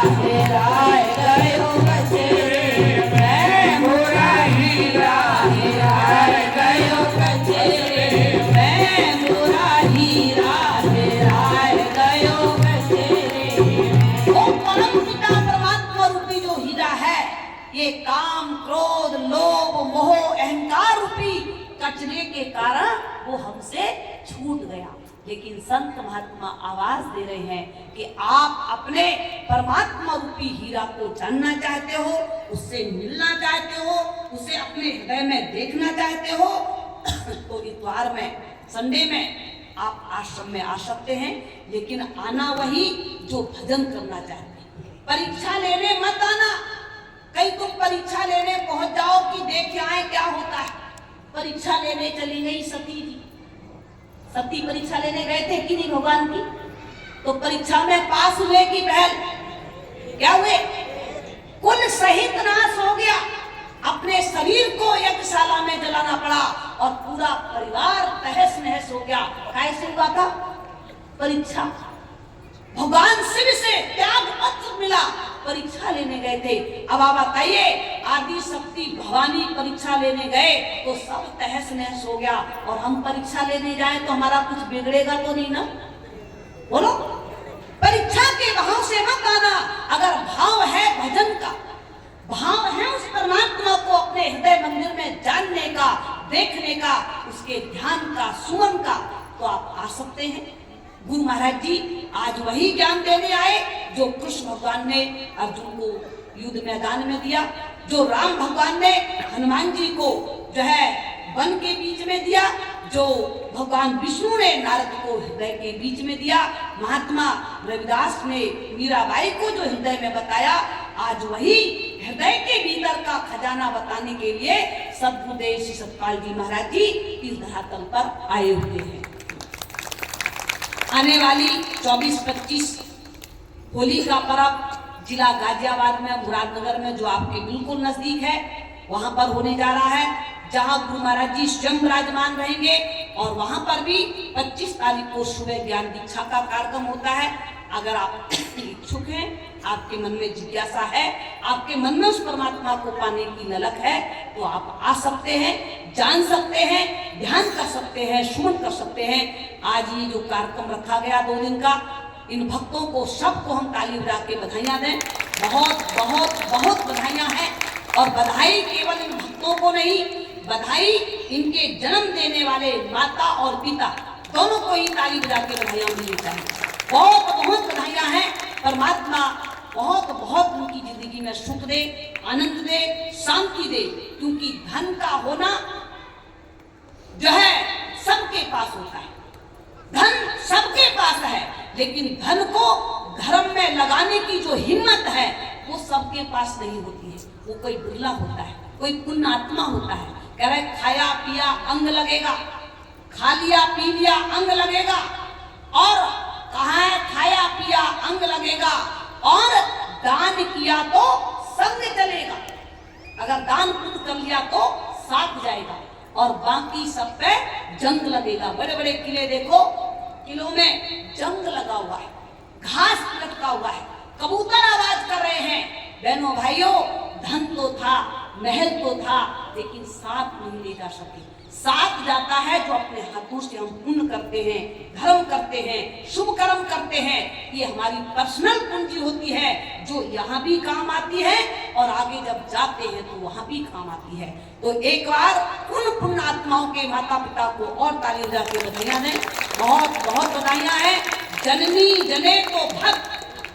हेराए गयो कचेरे में मोरा हीरा, हेराए गयो कचेरे में मोरा हीरा, हेराए गयो कचेरे में। वो परम पिता परमात्मा रूपी जो हीरा है, ये काम क्रोध लोभ मोह अहंकार रूपी कचरे के कारण वो हमसे छूट गया। लेकिन संत महात्मा आवाज दे रहे हैं कि आप अपने परमात्मा रूपी हीरा को जानना चाहते हो, उससे मिलना चाहते हो, उसे अपने हृदय में देखना चाहते हो तो इतवार में संडे में आप आश्रम में आ सकते हैं। लेकिन आना वही जो भजन करना चाहते हैं। परीक्षा लेने मत आना। कहीं तुम परीक्षा लेने पहुंच जाओ कि देख आए क्या होता है। परीक्षा लेने चली गई सती जी, सती परीक्षा लेने गए थे कि नहीं भगवान की, तो परीक्षा में पास हुए कि पहल क्या हुए, कुल सहित नाश हो गया। अपने शरीर को यज्ञशाला में जलाना पड़ा और पूरा परिवार तहस नहस हो गया। कैसे हुआ था? परीक्षा। भगवान शिव से त्याग पत्र मिला, परीक्षा लेने गए थे। अब आप बताइए, आदि शक्ति भवानी परीक्षा लेने गए तो सब तहस नहस हो गया, और हम परीक्षा लेने जाए तो हमारा कुछ बिगड़ेगा तो नहीं ना? बोलो, परीक्षा के भाव से मत आना। अगर भाव है भजन का, भाव है उस परमात्मा को अपने हृदय मंदिर में जानने का, देखने का, उसके ध्यान का, सुमन का, तो आप आ सकते हैं। गुरु महाराज जी आज वही ज्ञान देने आए जो कृष्ण भगवान ने अर्जुन को युद्ध मैदान में दिया, जो राम भगवान ने हनुमान जी को जो है वन के बीच में दिया, जो भगवान विष्णु ने नारद को हृदय के बीच में दिया, महात्मा रविदास ने मीराबाई को जो हृदय में बताया, आज वही हृदय के भीतर का खजाना बताने के लिए सद्गुरुदेव श्री सतपाल जी महाराज जी इस धरातल पर आए हुए हैं। आने वाली 24-25 होली का पर्व जिला गाजियाबाद में मुरादनगर में, जो आपके बिल्कुल नजदीक है, वहां पर होने जा रहा है, जहां गुरु महाराज जी स्वयं विराजमान रहेंगे। और वहां पर भी 25 तारीख को सुबह ज्ञान दीक्षा का कार्यक्रम होता है। अगर आप इच्छुक हैं, आपके मन में जिज्ञासा है, आपके मन में उस परमात्मा को पाने की ललक है, तो आप आ सकते हैं, जान सकते हैं, ध्यान कर सकते हैं, सुमन कर सकते हैं। आज ये जो कार्यक्रम रखा गया 2 दिन का, इन भक्तों को सबको हम ताली बजा के बधाइयां दें। बहुत बहुत बहुत बधाइयां हैं। और बधाई केवल इन भक्तों को नहीं, बधाई इनके जन्म देने वाले माता और पिता दोनों को ही ताली बजा के बधाइयां मिलनी चाहिए। बहुत बहुत बधाइयां हैं। परमात्मा बहुत बहुत उनकी जिंदगी में सुख दे, आनंद दे, शांति दे। क्योंकि धन का होना जो है सबके पास होता है, धन सबके पास है, लेकिन धन को धर्म में लगाने की जो हिम्मत है वो सबके पास नहीं होती है। वो कोई बिरला होता है, कोई पुण्य आत्मा होता है। कह रहे खाया पिया अंग लगेगा, खा लिया पी लिया अंग लगेगा, और कहा है खाया पिया अंग लगेगा, और दान किया तो संग चलेगा। अगर दान खुद कर लिया तो साथ जाएगा, और बाकी सब पे जंग लगेगा। बड़े बड़े किले देखो, किलों में जंग लगा हुआ है, घास लटका हुआ है, कबूतर आवाज कर रहे हैं। बहनों भाइयों, धन तो था, महल तो था, लेकिन साथ नहीं ले जा सके। साथ जाता है जो अपने हाथों से हम पुण्य करते हैं, धर्म करते हैं, शुभ कर्म करते हैं। ये हमारी पर्सनल पूंजी होती है, जो यहाँ भी काम आती है और आगे जब जाते हैं तो वहां भी काम आती है। तो एक बार उन पुण्य आत्माओं के माता पिता को और ताली बजा के बधाइयां दें। बहुत बहुत बधाइयां हैं। जननी जने तो भक्त,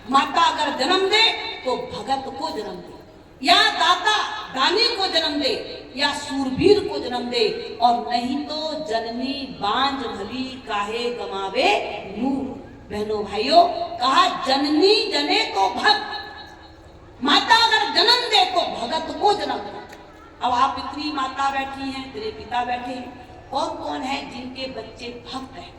माता अगर जन्म दे तो भगत को जन्म दे, या दाता दानी को जन्म दे, या सूरवीर को जन्म दे, और नहीं तो जननी बांझ भली काहे गमावे नूर। बहनों भाइयों, कहा जननी जने तो भक्त, माता अगर जन्म दे तो भगत को जन्म दे। अब आप इतनी माता बैठी हैं, तेरे पिता बैठे हैं, कौन कौन है जिनके बच्चे भक्त हैं,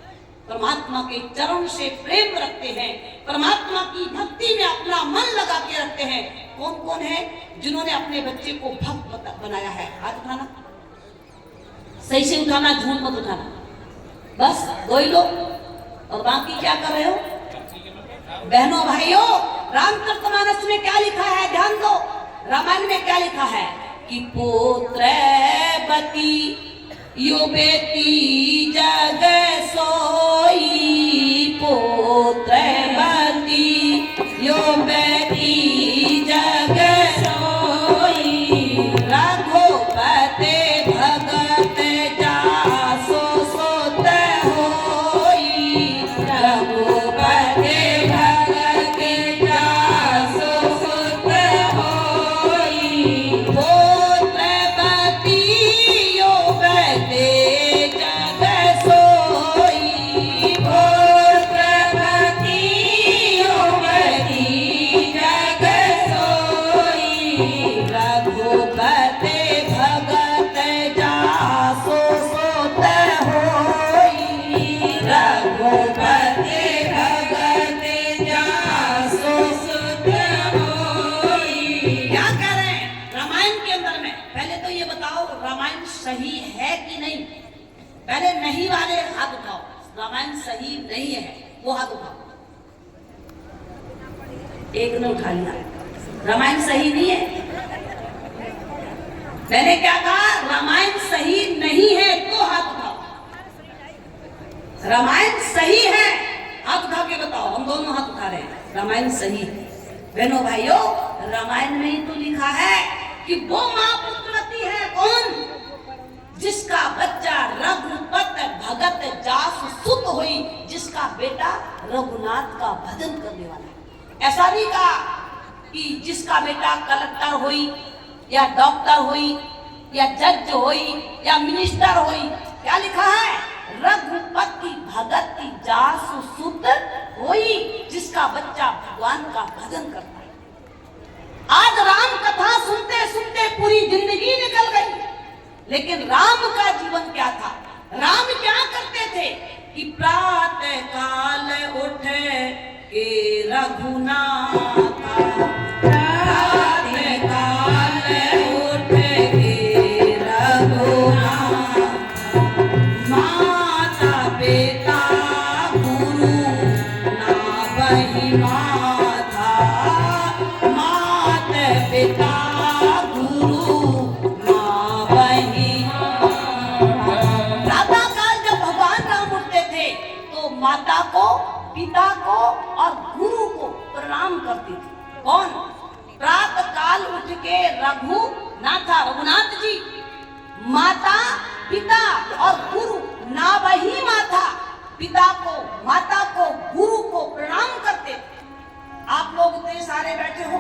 परमात्मा के चरण से प्रेम रखते हैं, परमात्मा की भक्ति में अपना मन लगा के रखते हैं? कौन कौन है जिन्होंने अपने बच्चे को भक्त बनाया है? हाथ उठाना, सही से उठाना, झूठ मत उठाना। बस 2 ही लोग, और बाकी क्या कर रहे हो? बहनों भाइयों, रामचरितमानस में में क्या लिखा है, ध्यान दो। रामायण में क्या लिखा है कि पुत्रवती यो बेटी जग सोई, पुत्रवती यो बेटी जग सोई, रघुपति भगत जासो सुत होई, रघुपति भगत जासो सुत होई, पुत्रवती यो बेटी जग सोई, पुत्रवती यो बेटी जग सोई, रघुपति भगत जासो सुत होई, रघुपति भगत जासो सुत होई। क्या कह रहे हैं रामायण के अंदर में? पहले तो ये बताओ रामायण सही है कि नहीं? पहले नहीं वाले हाथ उठाओ, रामायण सही नहीं है वो हाथ उठाओ। एक ने उठा लिया, रामायण सही नहीं है। मैंने क्या कहा? रामायण सही नहीं है तो हाथ उठाओ। रामायण सही है, हाथ उठा के बताओ। हम दोनों हाथ उठा रहे हैं, रामायण सही है। बहनों भाइयों, रामायण में ही तो लिखा है कि वो मां पुत्रवती है कौन? जिसका बच्चा रघुपत भगत जास सुत हुई, जिसका बेटा रघुनाथ का भजन करने वाला है। ऐसा नहीं कहा कि जिसका बेटा कलेक्टर हुई या डॉक्टर हुई या जज हुई या मिनिस्टर हुई। क्या लिखा है? रघुपति भगत की जास सुत हुई, जिसका बच्चा भगवान का भजन करता है। आज राम कथा सुनते सुनते पूरी जिंदगी निकल गई, लेकिन राम का जीवन क्या था? राम क्या करते थे कि प्रातः काल उठे के रघुनाथा, प्रातः काल उठे के रघुनाथा, माता पिता गुरु ना बही माथा, माता पिता गुरु ना बही। प्रातः काल जब भगवान राम उठते थे तो माता को, पिता को और गुरु को प्रणाम करती थी। कौन? प्रातः काल उठ के रघुनाथ जी, माता पिता और गुरु ना वही माता, पिता को, माता को, गुरु को प्रणाम करते थे। आप लोग इतने सारे बैठे हो,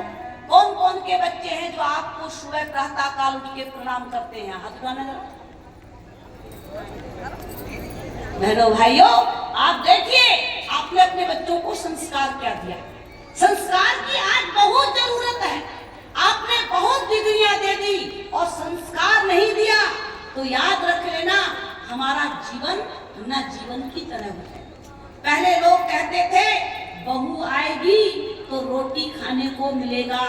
कौन कौन के बच्चे हैं जो आपको सुबह प्रातः काल उठ के प्रणाम करते हैं? हाथ उठाना जरा। बहनों भाइयों, आप देखिए आपने अपने बच्चों को संस्कार क्या दिया। संस्कार की आज बहुत जरूरत है। आपने बहुत डिग्रियां दे दी और संस्कार नहीं दिया तो याद रख लेना हमारा जीवन न जीवन की तरह होता है। पहले लोग कहते थे बहू आएगी तो रोटी खाने को मिलेगा,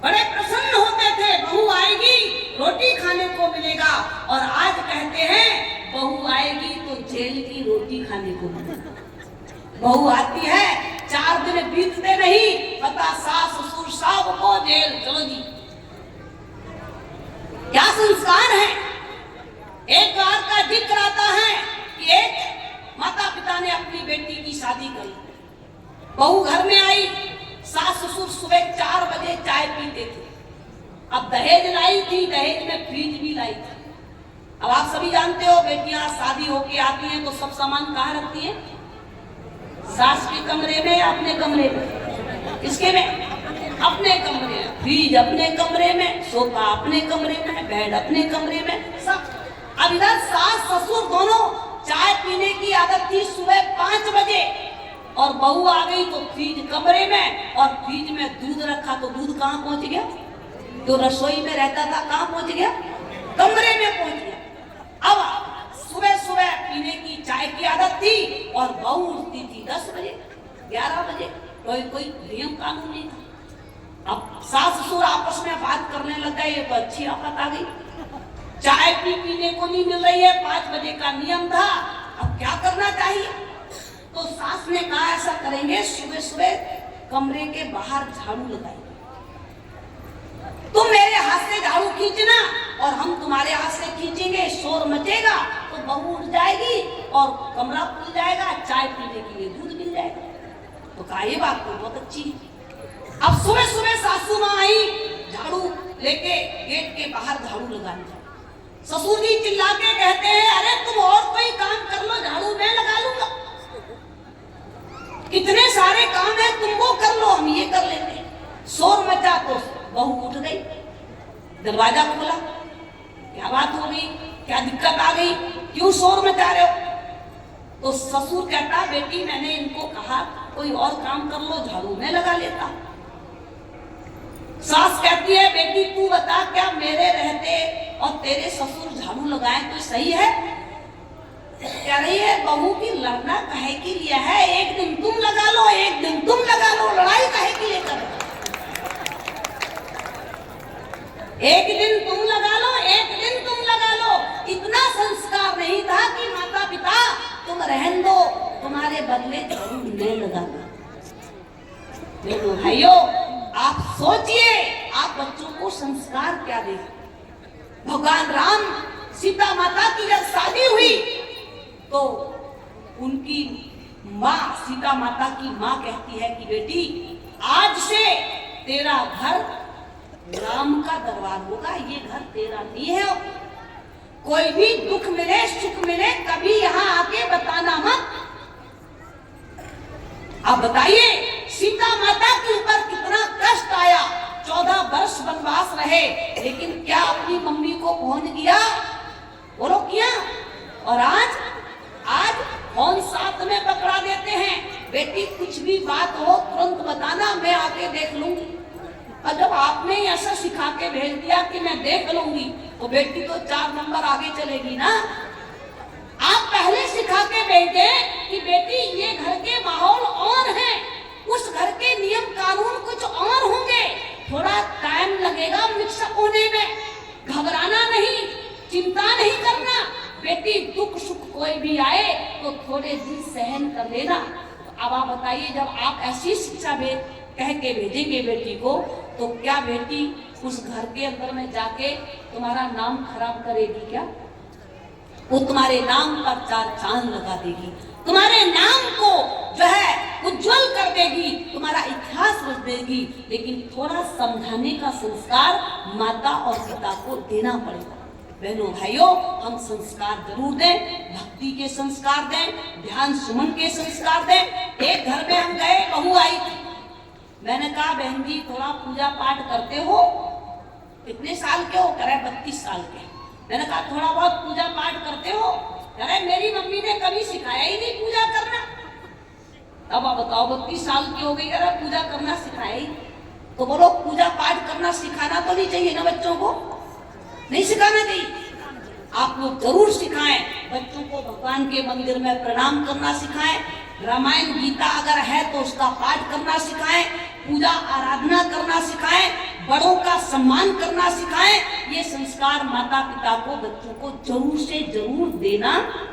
बड़े प्रसन्न होते थे, बहू आएगी रोटी खाने को मिलेगा। और आज कहते हैं बहू आएगी तो जेल की रोटी खाने को मिलेगा। बहू आती है, 4 दिन बीतते नहीं पता सास ससुर साहब को जेल, चलो जी। क्या संस्कार है? एक बार का जिक्र आता है कि एक माता पिता ने अपनी बेटी की शादी करी, बहू घर में आई, सास ससुर सुबह 4 बजे चाय पीते थे। अब दहेज लाई थी, दहेज में फ्रिज भी लाई थी। अब आप सभी जानते हो बेटियां शादी होके आती हैं तो सब सामान कहाँ रखती हैं? सास के कमरे में या अपने कमरे में? किसके में? अपने कमरे में। फ्रिज अपने कमरे में, सोफा अपने कमरे में, बेड अपने कमरे में, सब। अब इधर सास ससुर दोनों चाय पीने की आदत थी सुबह 5 बजे और बहू आ गई तो फ्रिज कमरे में, और फ्रिज में दूध रखा तो दूध कहाँ पहुंच गया? जो रसोई में रहता था कहाँ पहुंच गया? कमरे में पहुंच गया। अब सुबह सुबह पीने की चाय की आदत थी और बहू उठती थी 10 बजे 11 बजे, कोई नियम कानून नहीं था। अब सास ससुर आपस में बात करने लग गए, ये तो अच्छी आफत आ गई, चाय पीने को नहीं मिल रही है, 5 बजे का नियम था, अब क्या करना चाहिए? तो सास ने कहा ऐसा करेंगे, सुबह सुबह कमरे के बाहर झाड़ू लगाई। तुम मेरे हाथ से झाड़ू खींचना और हम तुम्हारे हाथ से खींचेंगे, शोर मचेगा तो बहू उठ जाएगी और कमरा खुल जाएगा, चाय पीने के लिए दूध मिल जाएगा। तो कहा ये बात तो बहुत अच्छी है। अब सुबह सुबह सासू माँ आई झाड़ू लेके गेट के बाहर झाड़ू लगाने। ससुर जी चिल्ला के कहते हैं अरे तुम और कोई काम कर लो, झाड़ू मैं लगा लूंगा, कितने सारे काम है, तुम वो कर लो, हम ये कर लेते हैं। शोर मचा तो बहू उठ गई, दरवाजा खोला, क्या बात हो गई, क्या दिक्कत आ गई, क्यों शोर मचा रहे हो? तो ससुर कहता बेटी मैंने इनको कहा कोई और काम कर लो, झाड़ू मैं लगा लेता। सास कहती है बेटी तू बता क्या मेरे रहते और तेरे ससुर झाड़ू लगाए तो सही है? कह रही है बहू की लड़ना कहे के लिए है, एक दिन तुम लगा लो एक दिन तुम लगा लो, लड़ाई कहे के लिए कर, एक दिन तुम लगा लो एक दिन तुम लगा लो। इतना संस्कार नहीं था कि माता पिता तुम रहन दो, तुम्हारे बदले झाड़ू मैं लगाना। देखो भाइयों आप सोचिए आप बच्चों को संस्कार क्या दे। भगवान राम सीता माता की जब शादी हुई तो उनकी माँ सीता माता की माँ कहती है कि बेटी आज से तेरा घर राम का दरबार होगा, ये घर तेरा नहीं है। कोई भी दुख मिले सुख मिले कभी यहाँ आके बताना मत। आप बताइए सीता माता के ऊपर कितना कष्ट आया, 14 वर्ष वनवास रहे, लेकिन क्या अपनी मम्मी को फोन किया? बोलो किया? और आज फोन साथ में पकड़ा देते हैं, बेटी कुछ भी बात हो तुरंत बताना मैं आके देख लूंगी। और जब आपने ऐसा सिखा के भेज दिया कि मैं देख लूंगी तो बेटी तो 4 नंबर आगे चलेगी ना। आप पहले सिखा के भेजे कि बेटी ये घर के माहौल और हैं, उस घर के नियम कानून कुछ और होंगे, थोड़ा टाइम लगेगा मिक्सअप होने में, घबराना नहीं, चिंता नहीं करना। बेटी दुख सुख कोई भी आए तो थोड़े दिन सहन कर लेना। अब आप बताइए जब आप ऐसी शिक्षा कह के भेजेंगे बेटी को तो क्या बेटी उस घर के अंदर में जाके तुम्हारा नाम खराब करेगी क्या? वो तुम्हारे नाम पर 4 चांद लगा देगी, तुम्हारे नाम को जो है उज्जवल कर देगी, तुम्हारा इतिहास रच देगी। लेकिन थोड़ा समझाने का संस्कार माता और पिता को देना पड़ेगा। बहनों भाइयों हम संस्कार जरूर दें, भक्ति के संस्कार दें, ध्यान सुमन के संस्कार दें। एक घर में हम गए, बहू आई थी, मैंने कहा बहन जी थोड़ा पूजा पाठ करते हो? कितने साल के हो? कह रहे 32 साल के। मैंने कहा थोड़ा बहुत पूजा पाठ करते हो? कह रहे मेरी मम्मी ने कभी सिखाया ही नहीं पूजा करना। अब आप बताओ 32 साल की हो गई, कह रहे पूजा करना सिखाया ही। तो बोलो पूजा पाठ करना सिखाना तो नहीं चाहिए ना बच्चों को? नहीं सिखाना चाहिए? आप लोग जरूर सिखाएं बच्चों को, भगवान के मंदिर में प्रणाम करना सिखाएं, रामायण गीता अगर है तो उसका पाठ करना सिखाएं, पूजा आराधना करना सिखाएं, बड़ों का सम्मान करना सिखाएं। ये संस्कार माता पिता को बच्चों को जरूर से जरूर देना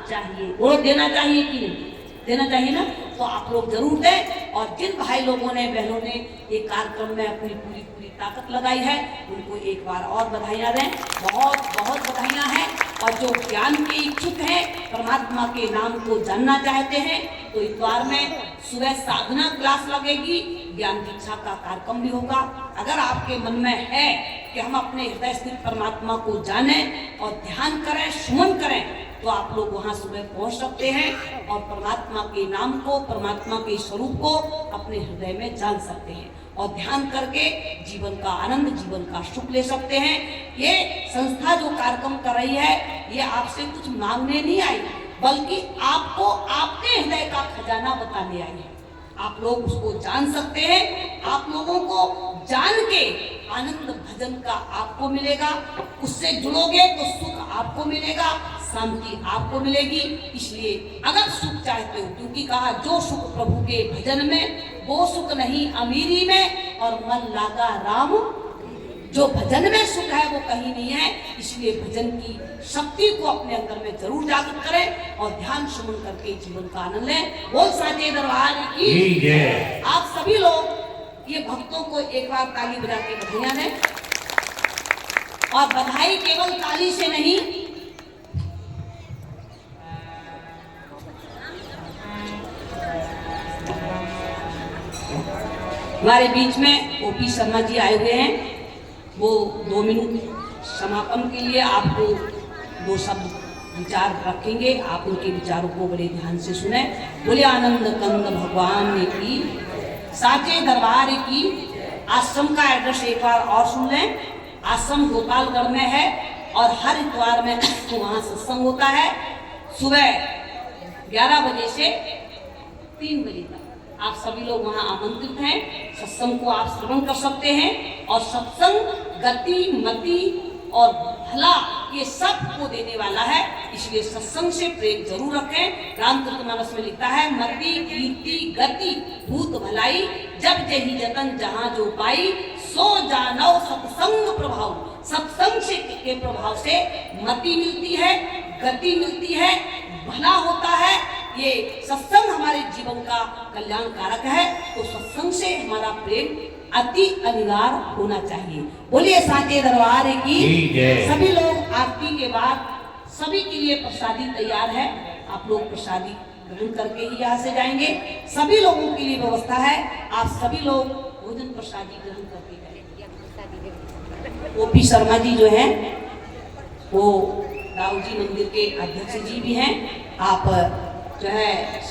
चाहिए। वो देना चाहिए कि नहीं? देना चाहिए ना। तो आप लोग जरूर दें। और जिन भाई लोगों ने बहनों ने ये कार्यक्रम में अपनी पूरी ताकत लगाई है उनको एक बार और बधाइयाँ दें, बहुत बहुत बधाइयाँ हैं। और जो ज्ञान के इच्छुक हैं, परमात्मा के नाम को जानना चाहते हैं, तो इतवार में सुबह साधना क्लास लगेगी, ज्ञान दीक्षा का कार्यक्रम भी होगा। अगर आपके मन में है कि हम अपने हृदय स्थित परमात्मा को जानें और ध्यान करें, सुमन करें, तो आप लोग वहां सुबह पहुंच सकते हैं और परमात्मा के नाम को, परमात्मा के स्वरूप को अपने हृदय में जान सकते हैं और ध्यान करके जीवन का आनंद, जीवन का सुख ले सकते हैं। ये संस्था जो कार्यक्रम कर रही है ये आपसे कुछ मांगने नहीं आई, बल्कि आपको आपके हृदय का खजाना बताने आई है। आप लोग उसको जान सकते हैं। आप लोगों को जान के आनंद भजन का आपको मिलेगा, उससे जुड़ोगे तो सुख आपको मिलेगा, शांति आपको मिलेगी। इसलिए अगर सुख चाहते हो, क्योंकि कहा जो सुख प्रभु के भजन में वो सुख नहीं अमीरी में, और मन लागा राम, जो भजन में सुख है वो कहीं नहीं है। इसलिए भजन की शक्ति को अपने अंदर में जरूर जागृत करें और ध्यान सुमन करके जीवन का आनंद लें। बोल साचे दरबार की। आप सभी लोग ये भक्तों को एक बार ताली बजा के बधाइयां दें। और बधाई केवल ताली से नहीं, हमारे बीच में ओपी शर्मा जी आए हुए हैं, वो 2 मिनट समापन के लिए आपको 2 शब्द विचार रखेंगे। आप उनके विचारों को बड़े ध्यान से सुने। बोले आनंद कंद भगवान की, साचे दरबार की। आश्रम का एड्रेस एक बार और सुन लें। आश्रम गोपालगढ़ में है और हर इतवार में वहाँ सत्संग होता है सुबह 11 बजे से 3 बजे तक। आप सभी लोग वहाँ आमंत्रित हैं। सत्संग को आप श्रवण कर सकते हैं और सत्संग गति, मति और भला ये सब को देने वाला है, इसलिए सत्संग से प्रेम जरूर रखें। रामचरितमानस में लिखता है, मति कीर्ति गति भूत भलाई, जब जही जतन जहाँ जो पाई, सो जानव सत्संग प्रभाव। सत्संग से के प्रभाव से मति मिलती है, गति मिलती है, भला होता है। ये सत्संग हमारे जीवन का कल्याण कारक है, तो सत्संग से हमारा प्रेम अति अनिवार्य होना चाहिए। बोलिए साचे दरबार की। सभी लोग आरती के बाद सभी के लिए प्रसादी तैयार है, आप लोग प्रसादी ग्रहण करके ही यहाँ से जाएंगे। सभी लोगों के लिए व्यवस्था है, आप सभी लोग भोजन प्रसादी ग्रहण करके जाएंगे। ओपी शर्मा जी जो हैं वो दाऊ जी मंदिर के अध्यक्ष जी भी हैं। आप जो है